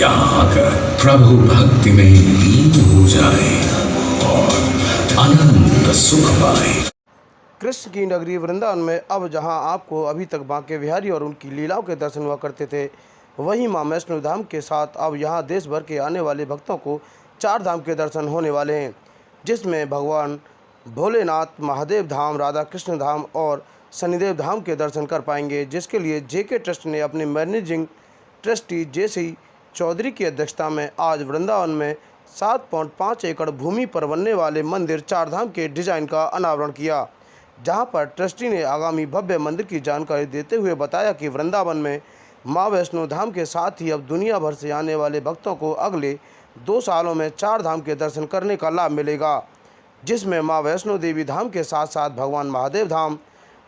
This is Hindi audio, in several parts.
यहाँ आकर प्रभु भक्ति में लीन हो जाए और अनंत सुख पाए। कृष्ण की नगरी वृंदावन में अब जहां आपको अभी तक बांके बिहारी और उनकी लीलाओं के दर्शन हुआ करते थे, वहीं मां वैष्णो धाम के साथ अब यहां देश भर के आने वाले भक्तों को चार धाम के दर्शन होने वाले हैं, जिसमें भगवान भोलेनाथ, महादेव धाम, राधा कृष्ण धाम और शनिदेव धाम के दर्शन कर पाएंगे। जिसके लिए जेके ट्रस्ट ने अपने मैनेजिंग ट्रस्टी जेसी चौधरी की अध्यक्षता में आज वृंदावन में 7.5 एकड़ भूमि पर बनने वाले मंदिर चार धाम के डिजाइन का अनावरण किया, जहां पर ट्रस्टी ने आगामी भव्य मंदिर की जानकारी देते हुए बताया कि वृंदावन में मां वैष्णो धाम के साथ ही अब दुनिया भर से आने वाले भक्तों को अगले 2 सालों में चार धाम के दर्शन करने का लाभ मिलेगा, जिसमें मां वैष्णो देवी धाम के साथ साथ भगवान महादेव धाम,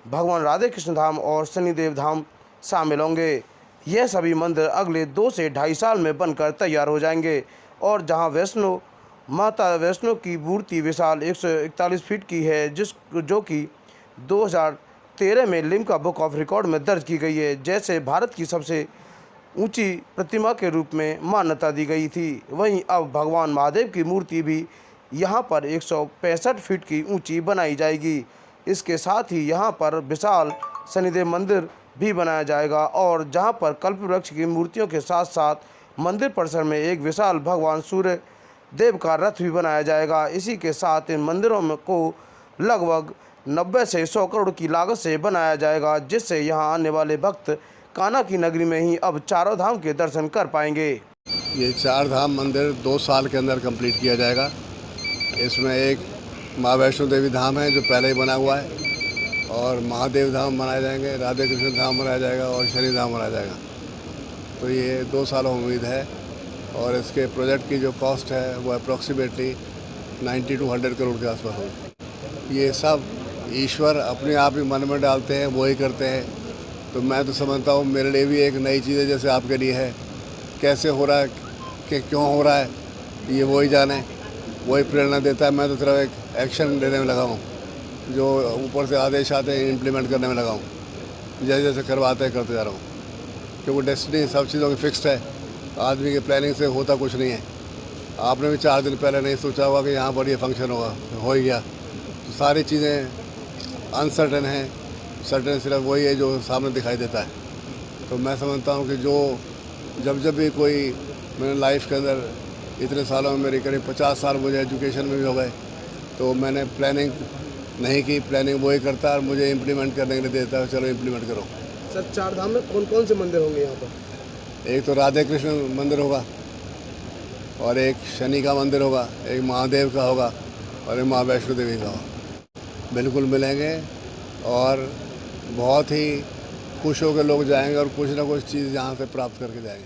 भगवान राधे कृष्ण धाम और शनिदेव धाम शामिल होंगे। यह सभी मंदिर अगले 2 से 2.5 साल में बनकर तैयार हो जाएंगे और जहां वैष्णो माता वैष्णो की मूर्ति विशाल 141 फीट की है, जो कि 2013 में लिम्का बुक ऑफ रिकॉर्ड में दर्ज की गई है, जैसे भारत की सबसे ऊंची प्रतिमा के रूप में मान्यता दी गई थी। वहीं अब भगवान महादेव की मूर्ति भी यहां पर 165 फीट की ऊंची बनाई जाएगी। इसके साथ ही यहां पर विशाल शनिदेव मंदिर भी बनाया जाएगा और जहां पर कल्प वृक्ष की मूर्तियों के साथ साथ मंदिर परिसर में एक विशाल भगवान सूर्य देव का रथ भी बनाया जाएगा। इसी के साथ इन मंदिरों को लगभग 90 से 100 करोड़ की लागत से बनाया जाएगा, जिससे यहां आने वाले भक्त कान्हा की नगरी में ही अब चारों धाम के दर्शन कर पाएंगे। ये चार धाम मंदिर 2 साल के अंदर कंप्लीट किया जाएगा। इसमें एक माँ वैष्णो देवी धाम है जो पहले ही बना हुआ है, और महादेव धाम बनाए जाएंगे, राधे कृष्ण धाम बनाया जाएगा और शनि धाम बनाया जाएगा। तो ये 2 सालों में उम्मीद है, और इसके प्रोजेक्ट की जो कॉस्ट है वो अप्रॉक्सीमेटली 90 to 100 करोड़ के आसपास होगी। ये सब ईश्वर अपने आप ही मन में डालते हैं, वो ही करते हैं। तो मैं तो समझता हूँ मेरे लिए भी एक नई चीज़ है, जैसे आपके लिए है। कैसे हो रहा है, कि क्यों हो रहा है, ये वही जाने, वही प्रेरणा देता है। मैं तो सिर्फ एक एक्शन लेने में लगा हूँ, जो ऊपर से आदेश आते हैं इम्प्लीमेंट करने में लगा हूँ। जैसे जैसे करवाते हैं करते जा रहा हूँ, क्योंकि डेस्टिनी सब चीज़ों की फिक्स्ड है। आदमी की प्लानिंग से होता कुछ नहीं है। आपने भी 4 दिन पहले नहीं सोचा होगा कि यहाँ पर ये फंक्शन होगा, हो ही गया। तो सारी चीज़ें अनसर्टन हैं, सर्टन सिर्फ वही है जो सामने दिखाई देता है। तो मैं समझता हूँ कि जो जब भी कोई मैंने लाइफ के अंदर इतने सालों में मेरे करीब 50 साल मुझे एजुकेशन में भी हो गए, तो मैंने प्लानिंग नहीं की। प्लानिंग वही करता है और मुझे इम्प्लीमेंट करने के लिए देता है, चलो इम्प्लीमेंट करो। सर, चार धाम में कौन कौन से मंदिर होंगे यहाँ पर? एक तो राधे कृष्ण मंदिर होगा, और एक शनि का मंदिर होगा, एक महादेव का होगा, और एक माँ वैष्णो देवी का होगा। बिल्कुल मिलेंगे और बहुत ही खुश होकर लोग जाएंगे और कुछ ना कुछ चीज़ यहाँ से प्राप्त करके जाएंगे।